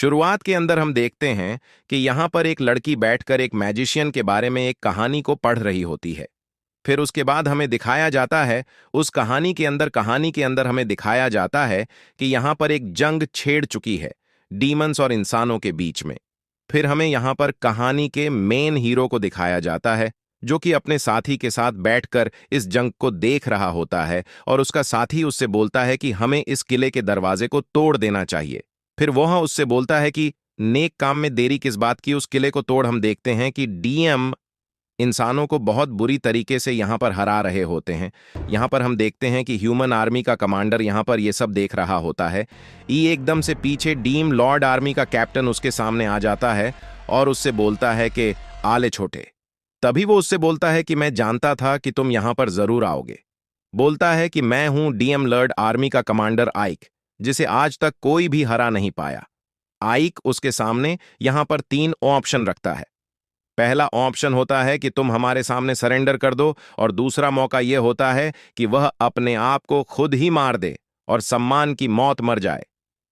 शुरुआत के अंदर हम देखते हैं कि यहाँ पर एक लड़की बैठकर एक मैजिशियन के बारे में एक कहानी को पढ़ रही होती है। फिर उसके बाद हमें दिखाया जाता है, उस कहानी के अंदर हमें दिखाया जाता है कि यहाँ पर एक जंग छेड़ चुकी है डीमंस और इंसानों के बीच में। फिर हमें यहाँ पर कहानी के मेन हीरो को दिखाया जाता है, जो कि अपने साथी के साथ बैठकर इस जंग को देख रहा होता है, और उसका साथी उससे बोलता है कि हमें इस किले के दरवाजे को तोड़ देना चाहिए। फिर वह उससे बोलता है कि नेक काम में देरी किस बात की, उस किले को तोड़। हम देखते हैं कि डीएम इंसानों को बहुत बुरी तरीके से यहां पर हरा रहे होते हैं। यहां पर हम देखते हैं कि ह्यूमन आर्मी का कमांडर यहां पर यह सब देख रहा होता है। एकदम से पीछे डीम लॉर्ड आर्मी का कैप्टन उसके सामने आ जाता है और उससे बोलता है कि आले छोटे। तभी वो उससे बोलता है कि मैं जानता था कि तुम यहां पर जरूर आओगे। बोलता है कि मैं हूं डीएम लॉर्ड आर्मी का कमांडर आइक, जिसे आज तक कोई भी हरा नहीं पाया। आइक उसके सामने यहां पर 3 ऑप्शन रखता है। पहला ऑप्शन होता है कि तुम हमारे सामने सरेंडर कर दो, और दूसरा मौका यह होता है कि वह अपने आप को खुद ही मार दे और सम्मान की मौत मर जाए।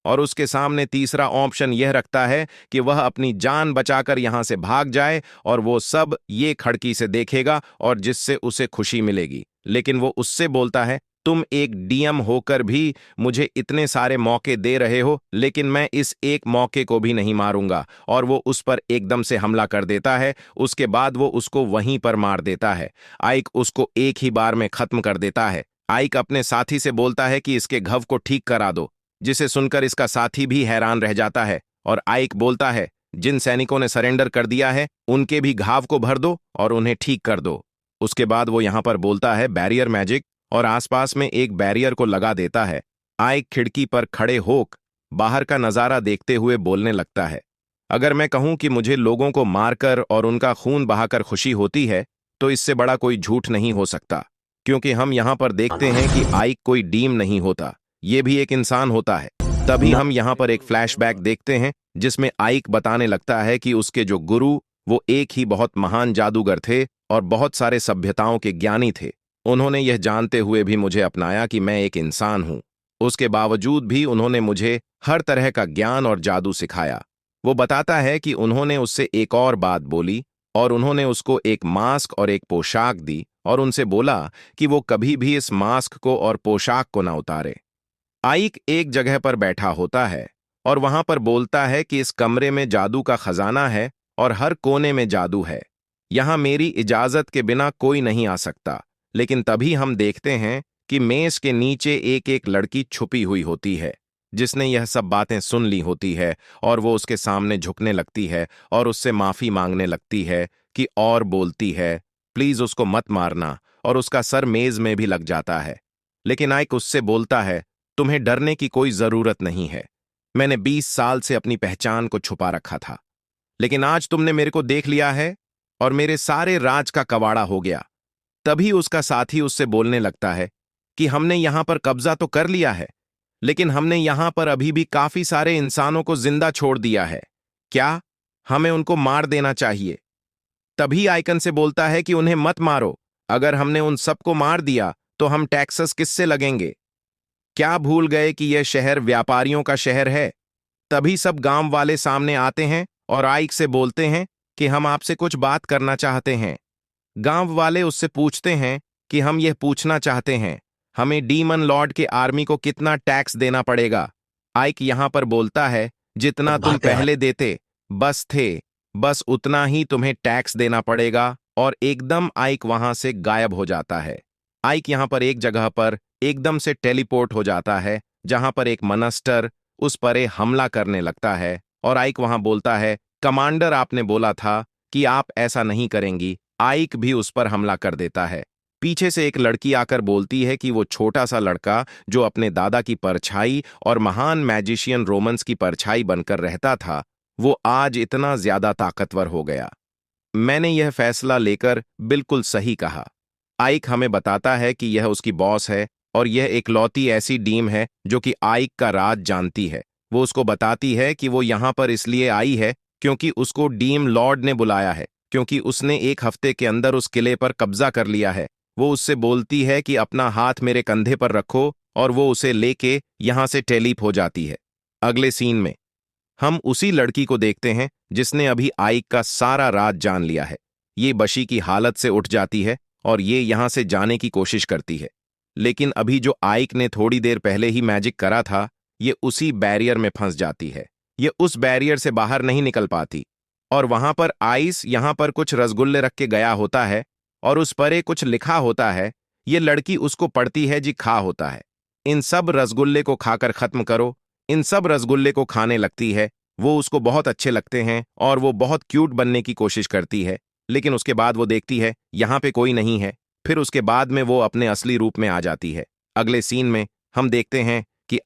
और उसके सामने तीसरा ऑप्शन यह रखता है कि वह अपनी जान बचाकर यहां से भाग जाए, और वो सब ये खिड़की से देखेगा और जिससे उसे खुशी मिलेगी। लेकिन वो उससे बोलता है, तुम एक डीएम होकर भी मुझे इतने सारे मौके दे रहे हो, लेकिन मैं इस एक मौके को भी नहीं मारूंगा। और वो उस पर एकदम से हमला कर देता है। उसके बाद वो उसको वहीं पर मार देता है। आइक उसको एक ही बार में खत्म कर देता है। आइक अपने साथी से बोलता है कि इसके घाव को ठीक करा दो, जिसे सुनकर इसका साथी भी हैरान रह जाता है। और आइक बोलता है, जिन सैनिकों ने सरेंडर कर दिया है उनके भी घाव को भर दो और उन्हें ठीक कर दो। उसके बाद वो यहां पर बोलता है बैरियर मैजिक, और आसपास में एक बैरियर को लगा देता है। आइक खिड़की पर खड़े होक बाहर का नजारा देखते हुए बोलने लगता है, अगर मैं कहूं कि मुझे लोगों को मारकर और उनका खून बहाकर खुशी होती है, तो इससे बड़ा कोई झूठ नहीं हो सकता। क्योंकि हम यहां पर देखते हैं कि आइक कोई डीम नहीं होता, ये भी एक इंसान होता है। तभी हम यहां पर एक फ्लैशबैक देखते हैं, जिसमें आइक बताने लगता है कि उसके जो गुरु, वो एक ही बहुत महान जादूगर थे और बहुत सारे सभ्यताओं के ज्ञानी थे। उन्होंने यह जानते हुए भी मुझे अपनाया कि मैं एक इंसान हूं। उसके बावजूद भी उन्होंने मुझे हर तरह का ज्ञान और जादू सिखाया। वो बताता है कि उन्होंने उससे एक और बात बोली, और उन्होंने उसको एक मास्क और एक पोशाक दी, और उनसे बोला कि वो कभी भी इस मास्क को और पोशाक को ना उतारे। आइक एक जगह पर बैठा होता है और वहां पर बोलता है कि इस कमरे में जादू का खजाना है और हर कोने में जादू है। यहां मेरी इजाजत के बिना कोई नहीं आ सकता। लेकिन तभी हम देखते हैं कि मेज के नीचे एक एक लड़की छुपी हुई होती है, जिसने यह सब बातें सुन ली होती है, और वो उसके सामने झुकने लगती है और उससे माफी मांगने लगती है कि, और बोलती है, प्लीज उसको मत मारना, और उसका सर मेज में भी लग जाता है। लेकिन आइक उससे बोलता है, तुम्हें डरने की कोई जरूरत नहीं है। मैंने 20 साल से अपनी पहचान को छुपा रखा था, लेकिन आज तुमने मेरे को देख लिया है और मेरे सारे राज का कवाड़ा हो गया। तभी उसका साथी उससे बोलने लगता है कि हमने यहां पर कब्जा तो कर लिया है, लेकिन हमने यहां पर अभी भी काफी सारे इंसानों को जिंदा छोड़ दिया है। क्या हमें उनको मार देना चाहिए? तभी आइकन से बोलता है कि उन्हें मत मारो। अगर हमने उन सबको मार दिया तो हम टैक्सेस किससे लगेंगे? क्या भूल गए कि यह शहर व्यापारियों का शहर है? तभी सब गांव वाले सामने आते हैं और आइक से बोलते हैं कि हम आपसे कुछ बात करना चाहते हैं। गांव वाले उससे पूछते हैं कि हम यह पूछना चाहते हैं, हमें डीमन लॉर्ड के आर्मी को कितना टैक्स देना पड़ेगा? आइक यहां पर बोलता है, जितना तुम पहले देते बस उतना ही तुम्हें टैक्स देना पड़ेगा। और एकदम आइक वहां से गायब हो जाता है। आइक यहां पर एक जगह पर एकदम से टेलीपोर्ट हो जाता है, जहां पर एक मनस्टर उस पर हमला करने लगता है। और आइक वहां बोलता है, कमांडर आपने बोला था कि आप ऐसा नहीं करेंगी। आइक भी उस पर हमला कर देता है। पीछे से एक लड़की आकर बोलती है कि वो छोटा सा लड़का जो अपने दादा की परछाई और महान मैजिशियन रोमन्स की परछाई बनकर रहता था, वो आज इतना ज्यादा ताकतवर हो गया। मैंने यह फैसला लेकर बिल्कुल सही कहा। आइक हमें बताता है कि यह उसकी बॉस है, और यह इकलौती ऐसी डीम है जो कि आइक का राज जानती है। वो उसको बताती है कि वो यहां पर इसलिए आई है क्योंकि उसको डीम लॉर्ड ने बुलाया है, क्योंकि उसने एक हफ्ते के अंदर उस किले पर कब्जा कर लिया है। वो उससे बोलती है कि अपना हाथ मेरे कंधे पर रखो, और वो उसे लेके यहां से टेलीप हो जाती है। अगले सीन में हम उसी लड़की को देखते हैं जिसने अभी आइक का सारा राज जान लिया है। ये बशी की हालत से उठ जाती है और ये यहां से जाने की कोशिश करती है। लेकिन अभी जो आइक ने थोड़ी देर पहले ही मैजिक करा था, ये उसी बैरियर में फंस जाती है। ये उस बैरियर से बाहर नहीं निकल पाती और वहां पर आइस यहां पर कुछ रसगुल्ले रख के गया होता है और उस पर कुछ लिखा होता है। ये लड़की उसको पढ़ती है जी खा होता है, इन सब रसगुल्ले को खाकर खत्म करो। इन सब रसगुल्ले को खाने लगती है। वो उसको बहुत अच्छे लगते हैं और वो बहुत क्यूट बनने की कोशिश करती है। लेकिन उसके बाद वो देखती है यहाँ पे कोई नहीं है। फिर उसके बाद में वो अपने असली रूप में आ जाती है। अगले सीन में हम देखते हैं कि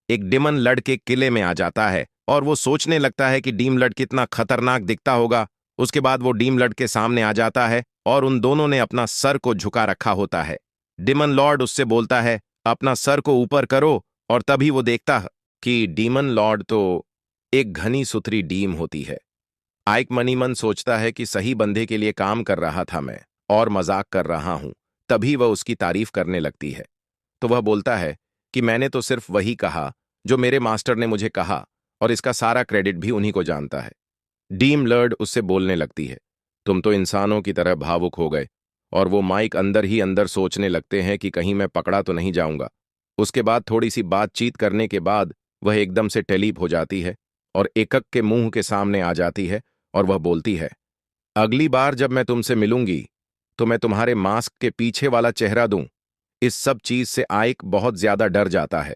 एक डिमन लर्ड के किले में आ जाता है और वो सोचने लगता है कि डीम लर्ड कितना खतरनाक दिखता होगा। उसके बाद वो डीम लर्ड के सामने आ जाता है और उन दोनों ने अपना सर को झुका रखा होता है। डिमन लॉर्ड उससे बोलता है अपना सर को ऊपर करो और तभी वो देखता है कि डीमन लॉर्ड तो एक घनी सुथरी डीम होती है। आइक मनी मन सोचता है कि सही बंदे के लिए काम कर रहा था मैं और मजाक कर रहा हूं। तभी वह उसकी तारीफ करने लगती है। तो वह बोलता है कि मैंने तो सिर्फ वही कहा जो मेरे मास्टर ने मुझे कहा और इसका सारा क्रेडिट भी उन्हीं को जानता है। डीम लर्ड उससे बोलने लगती है तुम तो इंसानों की तरह भावुक हो गए। और वो माइक अंदर ही अंदर सोचने लगते हैं कि कहीं मैं पकड़ा तो नहीं जाऊंगा। उसके बाद थोड़ी सी बातचीत करने के बाद वह एकदम से टेलीप हो जाती है और एकक के मुंह के सामने आ जाती है और वह बोलती है अगली बार जब मैं तुमसे मिलूंगी तो मैं तुम्हारे मास्क के पीछे वाला चेहरा दूं। इस सब चीज से आइक बहुत ज्यादा डर जाता है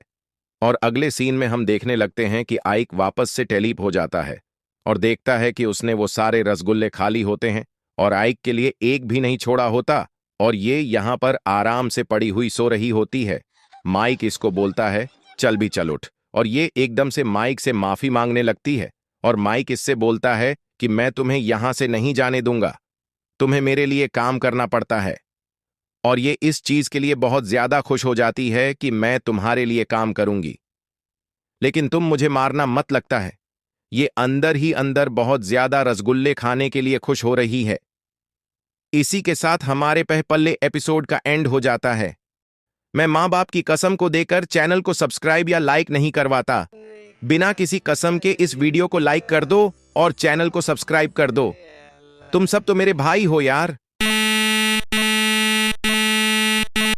और अगले सीन में हम देखने लगते हैं कि आइक वापस से टेलीप हो जाता है और देखता है कि उसने वो सारे रसगुल्ले खाली होते हैं और आइक के लिए एक भी नहीं छोड़ा होता और ये यहां पर आराम से पड़ी हुई सो रही होती है। माइक इसको बोलता है चल भी चल उठ और ये एकदम से माइक से माफी मांगने लगती है और माइक इससे बोलता है कि मैं तुम्हें यहां से नहीं जाने दूंगा, तुम्हें मेरे लिए काम करना पड़ता है। और ये इस चीज के लिए बहुत ज्यादा खुश हो जाती है कि मैं तुम्हारे लिए काम करूंगी, लेकिन तुम मुझे मारना मत लगता है। ये अंदर ही अंदर बहुत ज्यादा रसगुल्ले खाने के लिए खुश हो रही है। इसी के साथ हमारे पहले एपिसोड का एंड हो जाता है। मैं मां बाप की कसम को देकर चैनल को सब्सक्राइब या लाइक नहीं करवाता। बिना किसी कसम के इस वीडियो को लाइक कर दो और चैनल को सब्सक्राइब कर दो। तुम सब तो मेरे भाई हो यार।